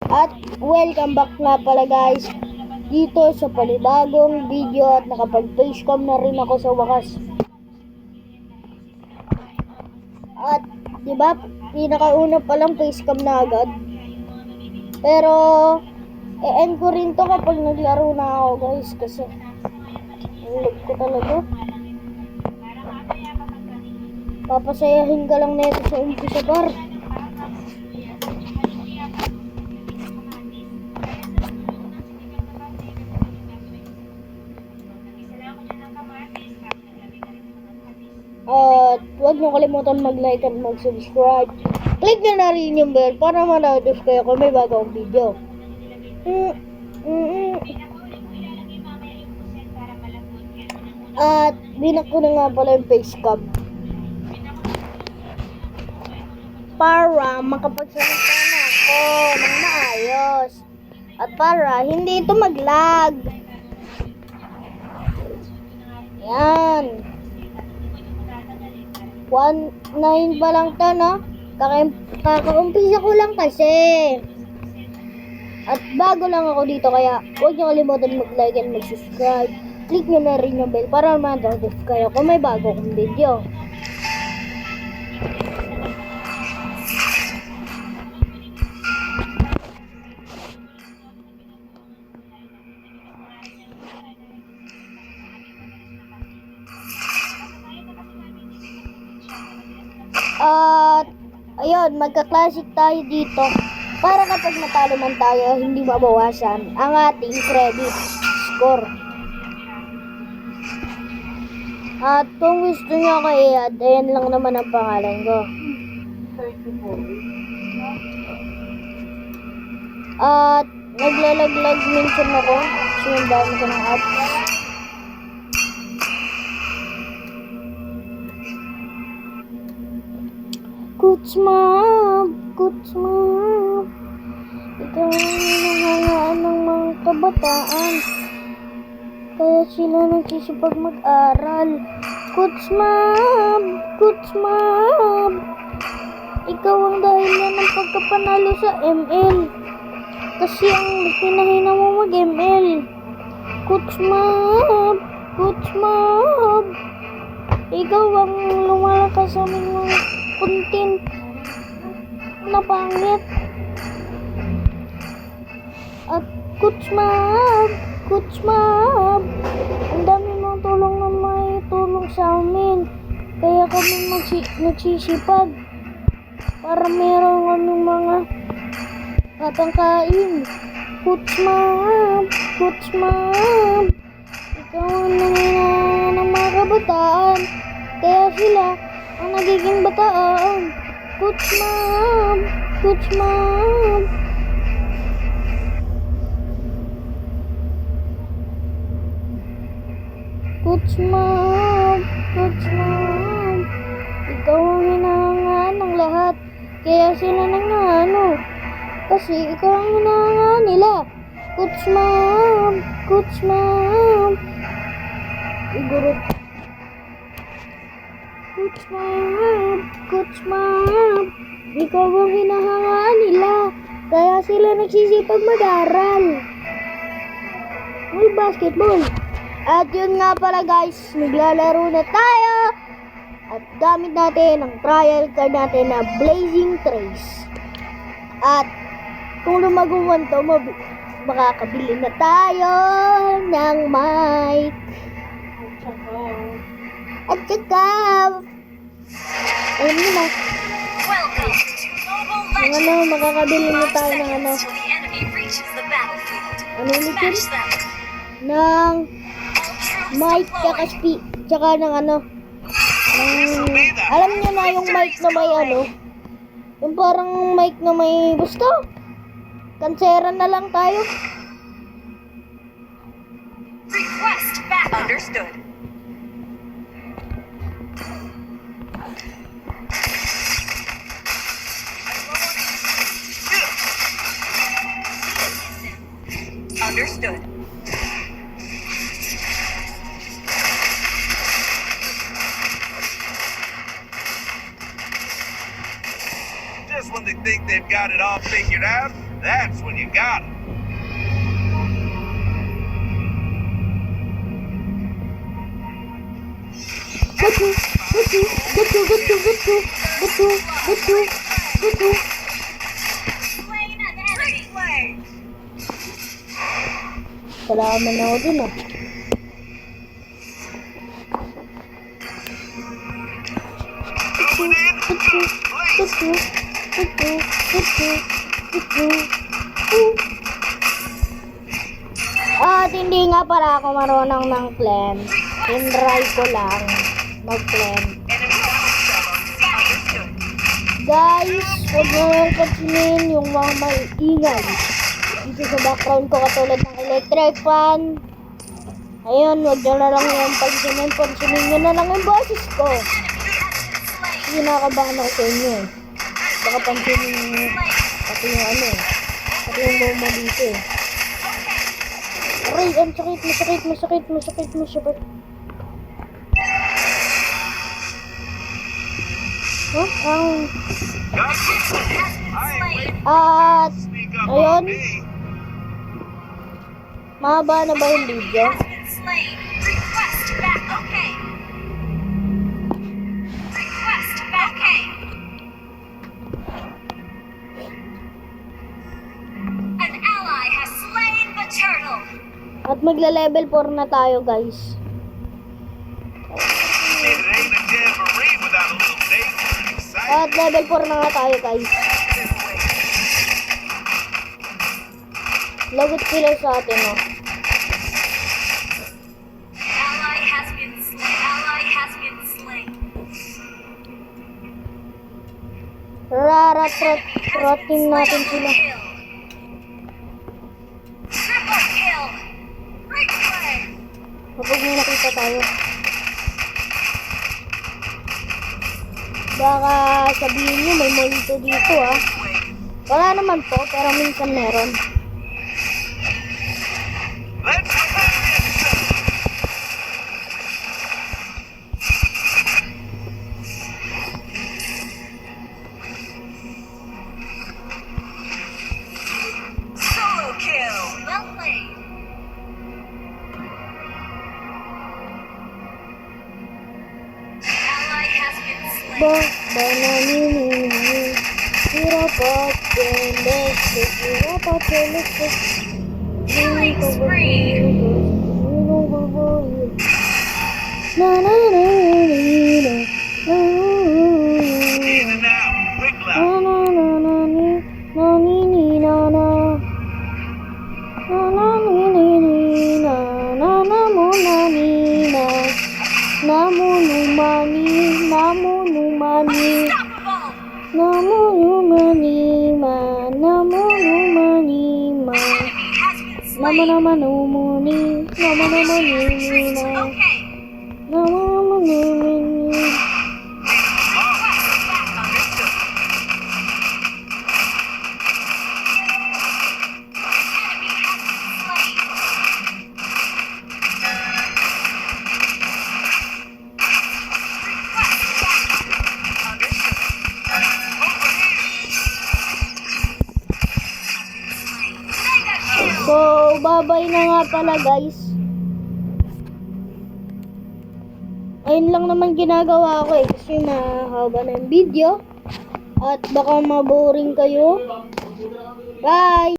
At welcome back nga pala guys dito sa panibagong video at nakapag-facecam na rin ako sa wakas. At diba, pinakauna palang facecam na agad. Pero e-end ko rin to kapag naglaro na ako guys kasi ang lag ko talaga. Papasayahin ka lang nito sa umpisa par. At huwag niyo kalimutan mag-like at mag-subscribe. Click nyo na rin yung bell para ma-notify kayo kung may bagong video. At binak ko na nga pala yung facecam para makapagsalita na ako ng maayos at para hindi ito mag-lag. Yan. 1.9 pa lang to, no? Kakaumpisa ko lang kasi. At bago lang ako dito kaya huwag niyo kalimutan mag-like and mag-subscribe. Click nyo na rin yung bell para ma-notify kayo kung may bago kong video. At ayun, magka-classic tayo dito para kapag natalo man tayo, hindi mabawasan ang ating credit score. At kung gusto nyo ako i-add, ayan lang naman ang pangalan ko. At naglalaglag minsan ako, so yung dami ko ng apps. Kutsmab, ikaw ang nangangaan ng mga kabataan. Kaya sila nagsisipag mag-aral. Kutsmab, ikaw ang dahilan ng pagkapanalo sa ML. Kasi ang pinahina mo mag-ML. Kutsmab, ikaw ang lumalakas sa aming mga content na pangit. At Kutsmab, ang dami mong tulong na may tulong sa amin. Kaya kami nagsisipag para meron kaming mga katangkain. Kutsmab, ikaw ang nangyayari ng mga kabataan. Kaya sila ang nagiging bataan. Kutsmab, ikaw ang hinahangaan ng lahat. Kaya sila nangano. Kasi ikaw ang hinahangaan nila. Kutsmab, igurot. Kutsmab, ikaw ang hinahangaan nila. Kaya sila nagsisipag mag-aral. May basketball. At yun nga pala guys, naglalaro na tayo. At gamit natin ang trial card natin na Blazing Trace. At kung lumaguan to, makakabili na tayo ng mic. At saka ayun mo na. Makakabili na tayo ng ano ulit yun? Ng mic tsaka ng ano alam niyo na yung mic na may ano, yung parang mic na may basta kansera na lang tayo. Request back. Understood. Understood. Just when they think they've got it all figured out, That's when you got it. Gutu. Slain an enemy. Slain. Salaman ako dun ah. Going in. Blaze. At hindi nga para ako marunong ng clan. Tinry ko lang mag-clan. Enemy understood. Guys, huwag nyo lang pansinin yung mga maingay. Dito sa background ko katulad ng electric fan. Ayun, huwag nyo na lang yung pansinin. Pansinin nyo na lang yung boses ko. Hindi nakakabahan ako sa inyo eh. Baka pansinin nyo pati yung ano eh. Pati yung mama dito eh. Aray, ang masakit. Huh? Got you. I ain't waiting At, to sneak up ayun. on me. Mahaba na ba yung video? Has been slain. Request back. Okay. Request back. Okay. An ally has slain the turtle. At magla-level 4 na tayo, guys. It ain't a jamboree without a little danger and excitement. At level 4 na nga tayo, guys. Lagot sila sa atin, oh. Ally has been slain. Ally has been slain. Rarat-ratin natin sila. Kill. Triple kill. Replay. Kapag may nakita tayo. Baka sabihin nyo may multo dito, ah. Wala naman po, pero minsan meron. Let's put this. Solo kill. Well played. Ally has been slain. Bananini, sirapat celes, Killing spree. Na na na na na In and out. Quick na loud. na na na ni na ni ni na na na na ni ni ni na na na mo na ni na na mo nu mani na mo nu mani Unstoppable. Namo numani ma, namo numani ma, Enemy has been nama slain. nama numuni, nama nama Retreat. numina, Okay. nama nama numini. Request back. Understood. Enemy has been slain. Request back. Understood. Over here. Mega kill. So, babay na nga pala guys. Ayun lang naman ginagawa ko eh, kasi mahaba na yung video. At baka maboring kayo. Bye!